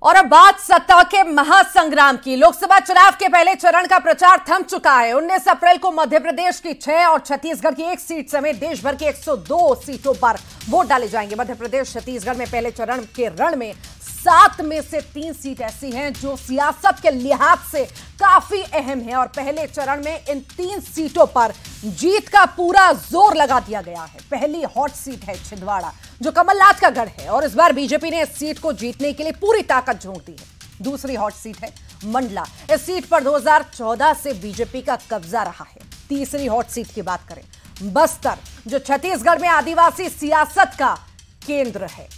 और अब बात सत्ता के महासंग्राम की। लोकसभा चुनाव के पहले चरण का प्रचार थम चुका है। 19 अप्रैल को मध्य प्रदेश की 6 और छत्तीसगढ़ की 1 सीट समेत देश भर की 102 सीटों पर वोट डाले जाएंगे। मध्य प्रदेश छत्तीसगढ़ में पहले चरण के रण में 7 में से 3 सीट ऐसी हैं जो सियासत के लिहाज से काफी अहम है और पहले चरण में इन 3 सीटों पर जीत का पूरा जोर लगा दिया गया है। पहली हॉट सीट है छिंदवाड़ा, जो कमलनाथ का गढ़ है और इस बार बीजेपी ने इस सीट को जीतने के लिए पूरी ताकत झोंक दी है। दूसरी हॉट सीट है मंडला। इस सीट पर 2014 से बीजेपी का कब्जा रहा है। तीसरी हॉट सीट की बात करें बस्तर, जो छत्तीसगढ़ में आदिवासी सियासत का केंद्र है।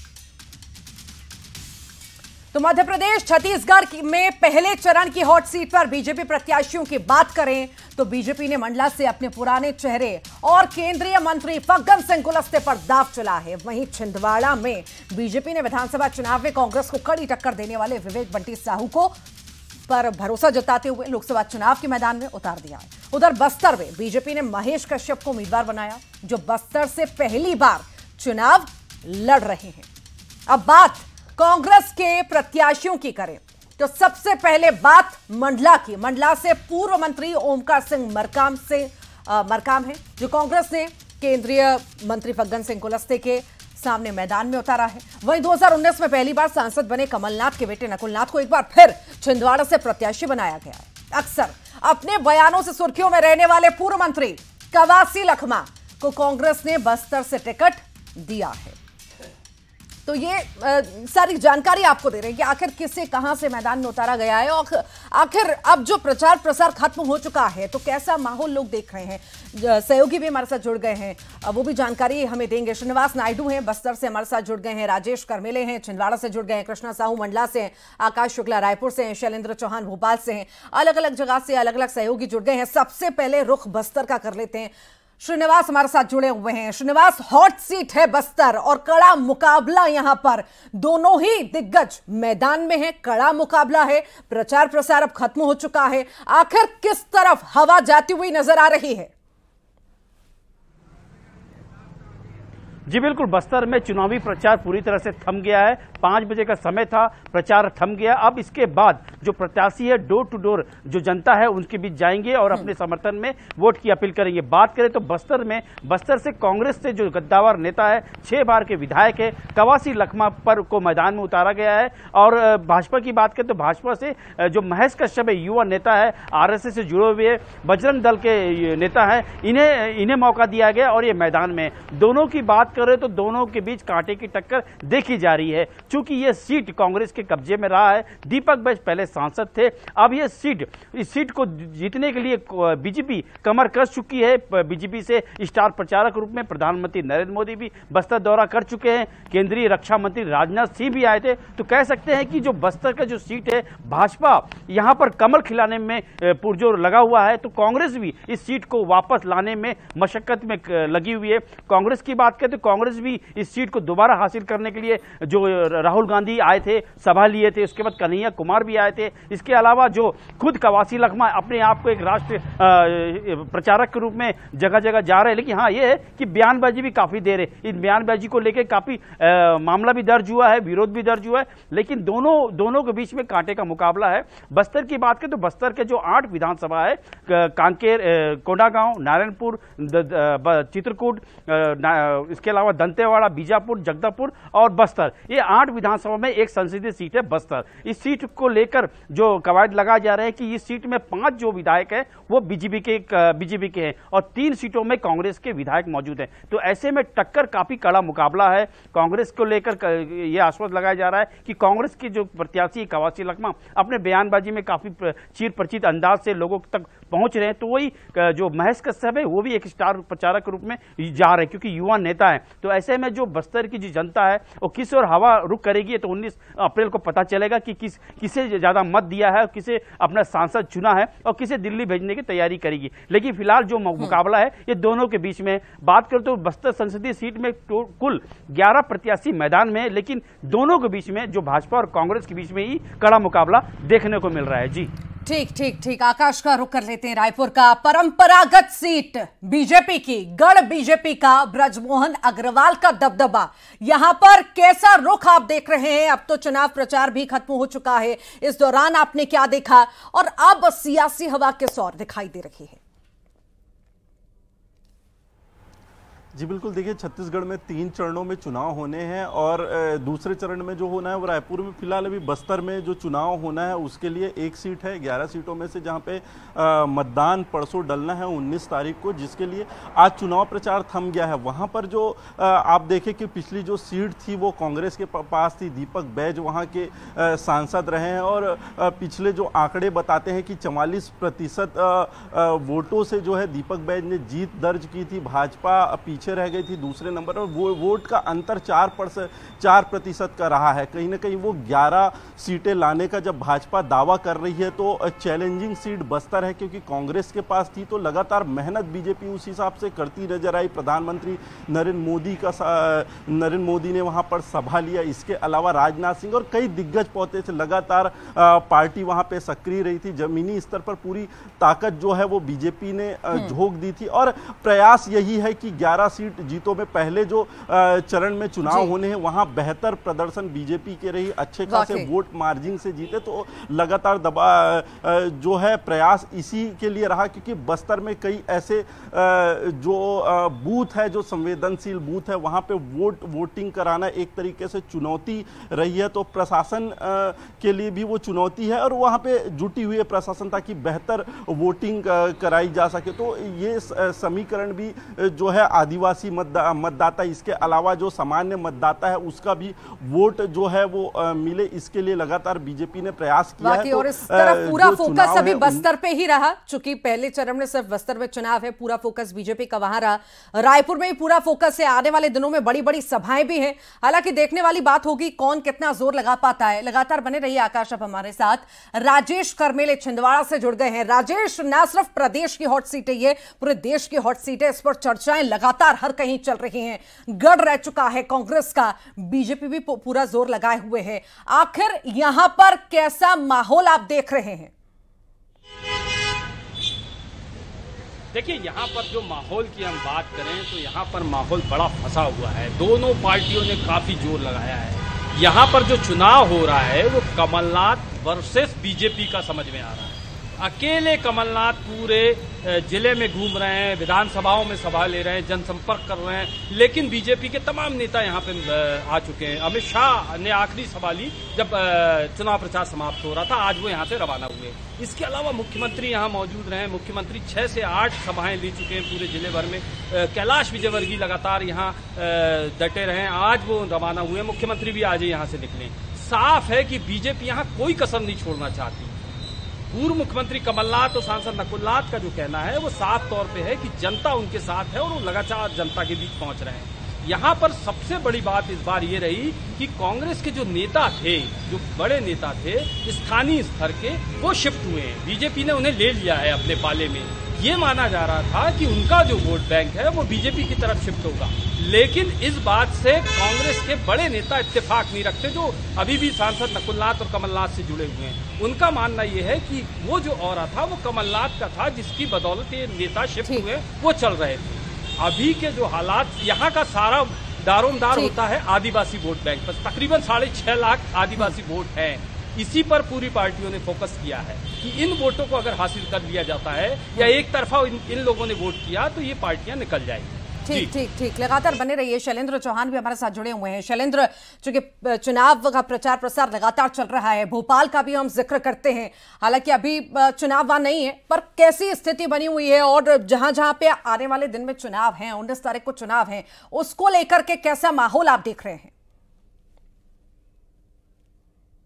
तो मध्य प्रदेश छत्तीसगढ़ में पहले चरण की हॉट सीट पर बीजेपी प्रत्याशियों की बात करें तो बीजेपी ने मंडला से अपने पुराने चेहरे और केंद्रीय मंत्री फग्गन सिंह कुलस्ते पर दांव चला है। वहीं छिंदवाड़ा में बीजेपी ने विधानसभा चुनाव में कांग्रेस को कड़ी टक्कर देने वाले विवेक बंटी साहू को पर भरोसा जताते हुए लोकसभा चुनाव के मैदान में उतार दिया है। उधर बस्तर में बीजेपी ने महेश कश्यप को उम्मीदवार बनाया, जो बस्तर से पहली बार चुनाव लड़ रहे हैं। अब बात कांग्रेस के प्रत्याशियों की करें तो सबसे पहले बात मंडला की। मंडला से पूर्व मंत्री ओमकार सिंह मरकाम है, जो कांग्रेस ने केंद्रीय मंत्री फग्गन सिंह कुलस्ते के सामने मैदान में उतारा है। वहीं 2019 में पहली बार सांसद बने कमलनाथ के बेटे नकुलनाथ को एक बार फिर छिंदवाड़ा से प्रत्याशी बनाया गया है। अक्सर अपने बयानों से सुर्खियों में रहने वाले पूर्व मंत्री कवासी लखमा को कांग्रेस ने बस्तर से टिकट दिया है। तो ये सारी जानकारी आपको दे रहे हैं कि आखिर किसे कहां से मैदान में उतारा गया है और आखिर अब जो प्रचार प्रसार खत्म हो चुका है तो कैसा माहौल लोग देख रहे हैं। सहयोगी भी हमारे साथ जुड़ गए हैं, वो भी जानकारी हमें देंगे। श्रीनिवास नायडू हैं बस्तर से, हमारे साथ जुड़ गए हैं। राजेश करमेले हैं छिंदवाड़ा से जुड़ गए हैं। कृष्णा साहू मंडला से हैं। आकाश शुक्ला रायपुर से हैं। शैलेंद्र चौहान भोपाल से हैं। अलग अलग जगह से अलग अलग सहयोगी जुड़ गए हैं। सबसे पहले रुख बस्तर का कर लेते हैं। श्रीनिवास हमारे साथ जुड़े हुए हैं। श्रीनिवास, हॉट सीट है बस्तर और कड़ा मुकाबला यहां पर, दोनों ही दिग्गज मैदान में है। कड़ा मुकाबला है, प्रचार प्रसार अब खत्म हो चुका है। आखिर किस तरफ हवा जाती हुई नजर आ रही है? जी बिल्कुल, बस्तर में चुनावी प्रचार पूरी तरह से थम गया है। 5 बजे का समय था, प्रचार थम गया। अब इसके बाद जो प्रत्याशी है डोर टू डोर जो जनता है उनके बीच जाएंगे और अपने समर्थन में वोट की अपील करेंगे। बात करें तो बस्तर से कांग्रेस से जो गद्दावर नेता है, 6 बार के विधायक है, कवासी लखमा पर को मैदान में उतारा गया है। और भाजपा की बात करें तो भाजपा से जो महेश कश्यप है, युवा नेता है, आरएसएस से जुड़े हुए बजरंग दल के नेता है, इन्हें मौका दिया गया और ये मैदान में। दोनों की बात करें तो दोनों के बीच कांटे की टक्कर देखी जा रही है। चूंकि यह सीट कांग्रेस के कब्जे में रहा है, दीपक बैज पहले सांसद थे, अब इस सीट को जीतने के लिए बीजेपी कमर कस चुकी है। बीजेपी से स्टार प्रचारक रूप में प्रधानमंत्री नरेंद्र मोदी भी बस्तर दौरा कर चुके हैं। केंद्रीय रक्षा मंत्री राजनाथ सिंह भी आए थे। तो कह सकते हैं कि जो बस्तर का जो सीट है, भाजपा यहां पर कमल खिलाने में पुरजोर लगा हुआ है, तो कांग्रेस भी इस सीट को वापस लाने में मशक्कत में लगी हुई है। कांग्रेस की बात करें तो कांग्रेस भी इस सीट को दोबारा हासिल करने के लिए, जो राहुल गांधी आए थे, सभा लिए थे, उसके बाद कन्हैया कुमार भी आए थे। इसके अलावा जो खुद कवासी लखमा अपने आप को एक राष्ट्रीय प्रचारक के रूप में जगह जगह जा रहे हैं। लेकिन हाँ, ये है कि बयानबाजी भी काफी दे रहे। इन बयानबाजी को लेकर काफी मामला भी दर्ज हुआ है, विरोध भी दर्ज हुआ है। लेकिन दोनों के बीच में कांटे का मुकाबला है। बस्तर की बात करें तो बस्तर के जो 8 विधानसभा है, कांकेर, कोंडागांव, नारायणपुर, चित्रकूट, इसके अलावा दंतेवाड़ा, बीजापुर, जगदलपुर और बस्तर, ये 8 विधानसभा में एक संसदीय सीट है बस्तर। इस सीट को लेकर जो कवायद लगाए जा रहे हैं कि इस सीट में 5 जो विधायक हैं वो बीजेपी के हैं और 3 सीटों में कांग्रेस के विधायक मौजूद हैं। तो ऐसे में टक्कर काफी कड़ा मुकाबला है। कांग्रेस को लेकर यह आश्वासन लगाया जा रहा है कि कांग्रेस के जो प्रत्याशी कवासी लखमा अपने बयानबाजी में काफी चिर परिचित अंदाज से लोगों तक पहुंच रहे हैं। तो वही जो महेश कश्यप है वो भी एक स्टार प्रचारक के रूप में जा रहे हैं, क्योंकि युवा नेता है। तो ऐसे में जो बस्तर की जो जनता है वो किस और हवा रुख करेगी, तो 19 अप्रैल को पता चलेगा कि किसे ज्यादा मत दिया है, किसे अपना सांसद चुना है और किसे दिल्ली भेजने की तैयारी करेगी। लेकिन फिलहाल जो मुकाबला है ये दोनों के बीच में। बात करें तो बस्तर संसदीय सीट में कुल 11 प्रत्याशी मैदान में है, लेकिन दोनों के बीच में जो भाजपा और कांग्रेस के बीच में ही कड़ा मुकाबला देखने को मिल रहा है। जी ठीक ठीक ठीक, आकाश का रुख कर लेते हैं रायपुर का। परंपरागत सीट बीजेपी की, गढ़ बीजेपी का ब्रजमोहन अग्रवाल का दबदबा, यहां पर कैसा रुख आप देख रहे हैं? अब तो चुनाव प्रचार भी खत्म हो चुका है, इस दौरान आपने क्या देखा और अब सियासी हवा किस ओर दिखाई दे रही है? जी बिल्कुल, देखिए छत्तीसगढ़ में 3 चरणों में चुनाव होने हैं और दूसरे चरण में जो होना है वो रायपुर में। फिलहाल अभी बस्तर में जो चुनाव होना है उसके लिए 1 सीट है 11 सीटों में से, जहां पे मतदान परसों डलना है 19 तारीख को, जिसके लिए आज चुनाव प्रचार थम गया है। वहां पर जो आप देखें कि पिछली जो सीट थी वो कांग्रेस के पास थी, दीपक बैज वहाँ के सांसद रहे हैं और पिछले जो आंकड़े बताते हैं कि 44% वोटों से जो है दीपक बैज ने जीत दर्ज की थी। भाजपा पीछे रह गई थी दूसरे नंबर पर। वो वोट का अंतर 4% का रहा है। कहीं ना कहीं वो 11 सीटें लाने का जब भाजपा दावा कर रही है तो चैलेंजिंग सीट बस्तर है, क्योंकि कांग्रेस के पास थी। तो लगातार मेहनत बीजेपी उस हिसाब से करती नजर आई। प्रधानमंत्री नरेंद्र मोदी ने वहां पर सभा लिया। इसके अलावा राजनाथ सिंह और कई दिग्गज पहुंचे थे। लगातार पार्टी वहां पे सक्रिय रही थी। जमीनी स्तर पर पूरी ताकत जो है वो बीजेपी ने झोंक दी थी और प्रयास यही है कि 11 सीट जीतों में पहले जो चरण में चुनाव होने हैं वहां बेहतर प्रदर्शन बीजेपी के रही, अच्छे खासे वोट मार्जिन से जीते। तो लगातार जो है प्रयास इसी के लिए रहा, क्योंकि बस्तर में कई ऐसे जो बूथ है, जो संवेदनशील बूथ है, वहां पे वोटिंग कराना एक तरीके से चुनौती रही है। तो प्रशासन के लिए भी वो चुनौती है और वहां पे जुटी हुई है प्रशासन ताकि बेहतर वोटिंग कराई जा सके। तो ये समीकरण भी जो है आदिवासी मतदाता, इसके अलावा जो सामान्य मतदाता है उसका भी वोट जो है वो मिले, इसके लिए लगातार बीजेपी ने प्रयास किया है। और इस तरफ पूरा फोकस अभी बस्तर पे ही रहा, चूंकि पहले चरण में सिर्फ बस्तर में चुनाव है, पूरा फोकस बीजेपी का वहां रहा। रायपुर में भी पूरा फोकस है। आने वाले दिनों में बड़ी बड़ी सभाएं भी हैं। हालांकि देखने वाली बात होगी कौन कितना जोर लगा पाता है। लगातार बने रहिए आकाश, अब हमारे साथ राजेश करमेले छिंदवाड़ा से जुड़ गए हैं। राजेश, ना सिर्फ प्रदेश की हॉट सीट है, ये पूरे देश की हॉट सीट है, इस पर चर्चाएं लगातार हर कहीं चल रही हैं। गढ़ रह चुका है कांग्रेस का, बीजेपी भी पूरा जोर लगाए हुए है। आखिर यहां पर कैसा माहौल आप देख रहे हैं? देखिए, यहाँ पर जो माहौल की हम बात करें तो यहाँ पर माहौल बड़ा फंसा हुआ है। दोनों पार्टियों ने काफी जोर लगाया है। यहाँ पर जो चुनाव हो रहा है वो कमलनाथ वर्सेस बीजेपी का समझ में आ रहा है। अकेले कमलनाथ पूरे जिले में घूम रहे हैं, विधानसभाओं में सभा ले रहे हैं, जनसंपर्क कर रहे हैं, लेकिन बीजेपी के तमाम नेता यहाँ पे आ चुके हैं। अमित शाह ने आखिरी सभा ली जब चुनाव प्रचार समाप्त हो रहा था, आज वो यहाँ से रवाना हुए। इसके अलावा मुख्यमंत्री यहाँ मौजूद रहे। मुख्यमंत्री 6 से 8 सभाएं ले चुके हैं पूरे जिले भर में। कैलाश विजयवर्गीय लगातार यहाँ डटे रहे, आज वो रवाना हुए। मुख्यमंत्री भी आज यहाँ से निकले। साफ है कि बीजेपी यहाँ कोई कसर नहीं छोड़ना चाहती। पूर्व मुख्यमंत्री कमलनाथ और सांसद नकुलनाथ का जो कहना है वो साफ तौर पे है कि जनता उनके साथ है और वो लगातार जनता के बीच पहुंच रहे हैं। यहाँ पर सबसे बड़ी बात इस बार ये रही कि कांग्रेस के जो नेता थे, जो बड़े नेता थे स्थानीय स्तर के, वो शिफ्ट हुए हैं। बीजेपी ने उन्हें ले लिया है अपने पाले में। ये माना जा रहा था कि उनका जो वोट बैंक है वो बीजेपी की तरफ शिफ्ट होगा, लेकिन इस बात से कांग्रेस के बड़े नेता इत्तेफाक नहीं रखते, जो अभी भी सांसद नकुलनाथ और कमलनाथ से जुड़े हुए हैं। उनका मानना ये है कि वो जो ऑरा था वो कमलनाथ का था, जिसकी बदौलत ये नेता शिफ्ट हुए, वो चल रहे थे। अभी के जो हालात, यहाँ का सारा दारोमदार होता है आदिवासी वोट बैंक पर। तकरीबन 6.5 लाख आदिवासी वोट हैं। इसी पर पूरी पार्टियों ने फोकस किया है कि इन वोटों को अगर हासिल कर लिया जाता है या एक तरफा इन लोगों ने वोट किया तो ये पार्टियां निकल जाएंगी। ठीक ठीक ठीक, लगातार बने रहिए। शैलेंद्र चौहान भी हमारे साथ जुड़े हुए हैं। शैलेंद्र, चूंकि चुनाव का प्रचार प्रसार लगातार चल रहा है, भोपाल का भी हम जिक्र करते हैं। हालांकि अभी चुनाव वहां नहीं है, पर कैसी स्थिति बनी हुई है और जहां जहां पे आने वाले दिन में चुनाव है, 19 तारीख को चुनाव है, उसको लेकर के कैसा माहौल आप देख रहे हैं?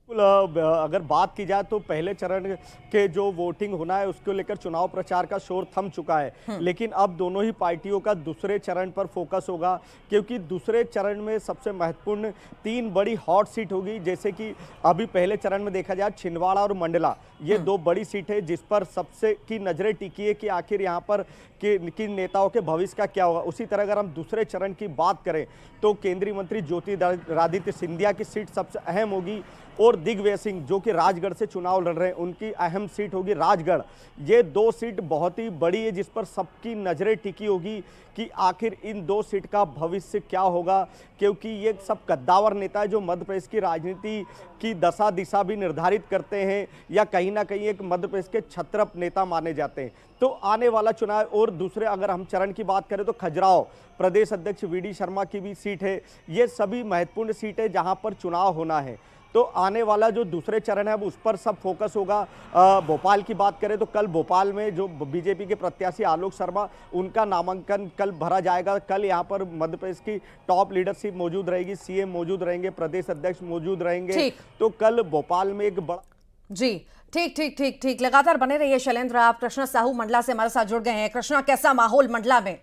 अगर बात की जाए तो पहले चरण के जो वोटिंग होना है उसको लेकर चुनाव प्रचार का शोर थम चुका है, लेकिन अब दोनों ही पार्टियों का दूसरे चरण पर फोकस होगा, क्योंकि दूसरे चरण में सबसे महत्वपूर्ण 3 बड़ी हॉट सीट होगी। जैसे कि अभी पहले चरण में देखा जाए छिंदवाड़ा और मंडला, ये 2 बड़ी सीट है जिस पर सबसे की नजरें टिकी है कि आखिर यहाँ पर किन नेताओं के भविष्य का क्या होगा। उसी तरह अगर हम दूसरे चरण की बात करें तो केंद्रीय मंत्री ज्योतिरादित्य सिंधिया की सीट सबसे अहम होगी और दिग्विजय सिंह जो कि राजगढ़ से चुनाव लड़ रहे हैं, उनकी अहम सीट होगी राजगढ़। ये 2 सीट बहुत ही बड़ी है जिस पर सबकी नजरें टिकी होगी कि आखिर इन 2 सीट का भविष्य क्या होगा, क्योंकि ये सब कद्दावर नेता है जो मध्य प्रदेश की राजनीति की दशा दिशा भी निर्धारित करते हैं या कहीं ना कहीं एक मध्य प्रदेश के छत्रप नेता माने जाते हैं। तो आने वाला चुनाव, और दूसरे अगर हम चरण की बात करें तो खजुराहो प्रदेश अध्यक्ष वी डी शर्मा की भी सीट है। ये सभी महत्वपूर्ण सीट है जहां पर चुनाव होना है। तो आने वाला जो दूसरे चरण है अब उस पर सब फोकस होगा। भोपाल की बात करें तो कल भोपाल में जो बीजेपी के प्रत्याशी आलोक शर्मा, उनका नामांकन कल भरा जाएगा। कल यहाँ पर मध्य प्रदेश की टॉप लीडरशिप मौजूद रहेगी, सीएम मौजूद रहेंगे, प्रदेश अध्यक्ष मौजूद रहेंगे। तो कल भोपाल में एक बड़ा जी ठीक लगातार बने रहिए शैलेंद्र। आप कृष्णा साहू मंडला से हमारे साथ जुड़ गए हैं। कृष्णा, कैसा माहौल मंडला में?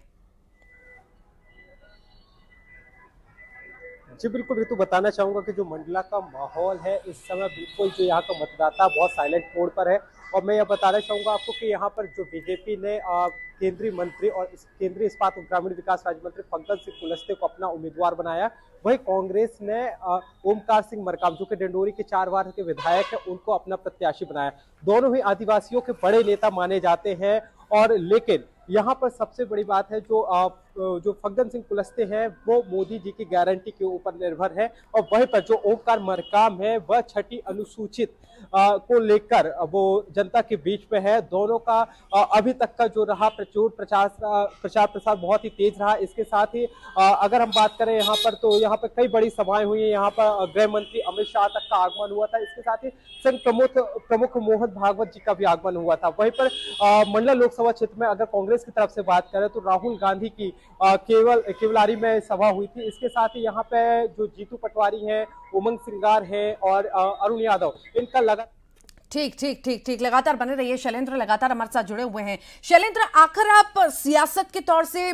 जी बिल्कुल ऋतु, बताना चाहूंगा कि जो मंडला का माहौल है इस समय बिल्कुल जो यहाँ का मतदाता बहुत साइलेंट मोड पर है। और मैं यह बताना चाहूंगा आपको कि यहाँ पर जो बीजेपी ने केंद्रीय मंत्री और केंद्रीय इस्पात और ग्रामीण विकास राज्य मंत्री फग्गन सिंह कुलस्ते को अपना उम्मीदवार बनाया, वही कांग्रेस ने ओमकार सिंह मरकाम जो कि डिंडोरी के 4 बार के विधायक है उनको अपना प्रत्याशी बनाया। दोनों ही आदिवासियों के बड़े नेता माने जाते हैं। और लेकिन यहाँ पर सबसे बड़ी बात है जो फग्गन सिंह कुलस्ते हैं वो मोदी जी की गारंटी के ऊपर निर्भर है। और वहीं पर जो ओमकार मरकाम है वह 6ठी अनुसूचित को लेकर वो जनता के बीच में है। दोनों का अभी तक का जो रहा प्रचार प्रसार बहुत ही तेज रहा। इसके साथ ही अगर हम बात करें यहाँ पर तो यहाँ पर कई बड़ी सभाएं हुई हैं। यहाँ पर गृह मंत्री अमित शाह तक का आगमन हुआ था। इसके साथ ही संघ प्रमुख मोहन भागवत जी का भी आगमन हुआ था। वहीं पर मंडला लोकसभा क्षेत्र में अगर कांग्रेस की तरफ से बात करें तो राहुल गांधी की केवलारी में सभा हुई थी। इसके साथ ही यहाँ पे जो जीतू पटवारी हैं, उमंग सिंगार हैं और अरुण यादव, इनका लगा ठीक लगातार बने रहिए शैलेंद्र, लगातार हमारे साथ जुड़े हुए हैं। शैलेंद्र, आखिर आप सियासत के तौर से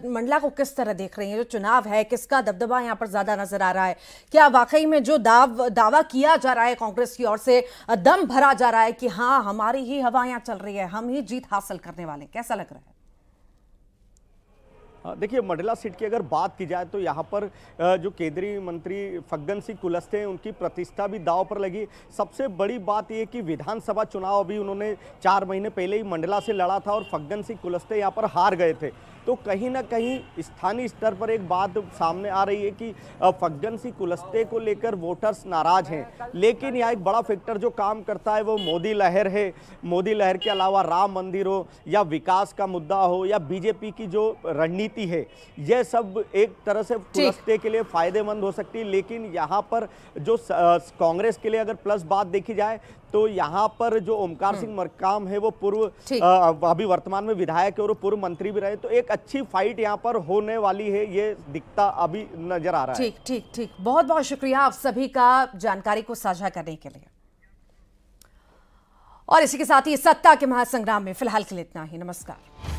मंडला को किस तरह देख रहे हैं? जो चुनाव है किसका दबदबा यहाँ पर ज्यादा नजर आ रहा है? क्या वाकई में जो दावा किया जा रहा है कांग्रेस की ओर से, दम भरा जा रहा है कि हाँ हमारी ही हवा यहाँ चल रही है, हम ही जीत हासिल करने वाले, कैसा लग रहा है? देखिए, मंडला सीट की अगर बात की जाए तो यहाँ पर जो केंद्रीय मंत्री फग्गन सिंह कुलस्ते हैं उनकी प्रतिष्ठा भी दांव पर लगी। सबसे बड़ी बात यह कि विधानसभा चुनाव अभी उन्होंने 4 महीने पहले ही मंडला से लड़ा था और फग्गन सिंह कुलस्ते यहाँ पर हार गए थे। तो कहीं ना कहीं स्थानीय स्तर पर एक बात सामने आ रही है कि फग्गन सिंह कुलस्ते को लेकर वोटर्स नाराज हैं। लेकिन यहाँ एक बड़ा फैक्टर जो काम करता है वो मोदी लहर है। मोदी लहर के अलावा राम मंदिर हो या विकास का मुद्दा हो या बीजेपी की जो रणनीति है, यह सब एक तरह से कुलस्ते के लिए फायदेमंद हो सकती है। लेकिन यहाँ पर जो कांग्रेस के लिए अगर प्लस बात देखी जाए तो यहाँ पर जो ओमकार सिंह मरकाम है वो पूर्व अभी वर्तमान में विधायक है और पूर्व मंत्री भी रहे। तो एक अच्छी फाइट यहाँ पर होने वाली है, ये दिखता अभी नजर आ रहा है। ठीक बहुत बहुत शुक्रिया आप सभी का जानकारी को साझा करने के लिए। और इसी के साथ ही सत्ता के महासंग्राम में फिलहाल के लिए इतना ही। नमस्कार।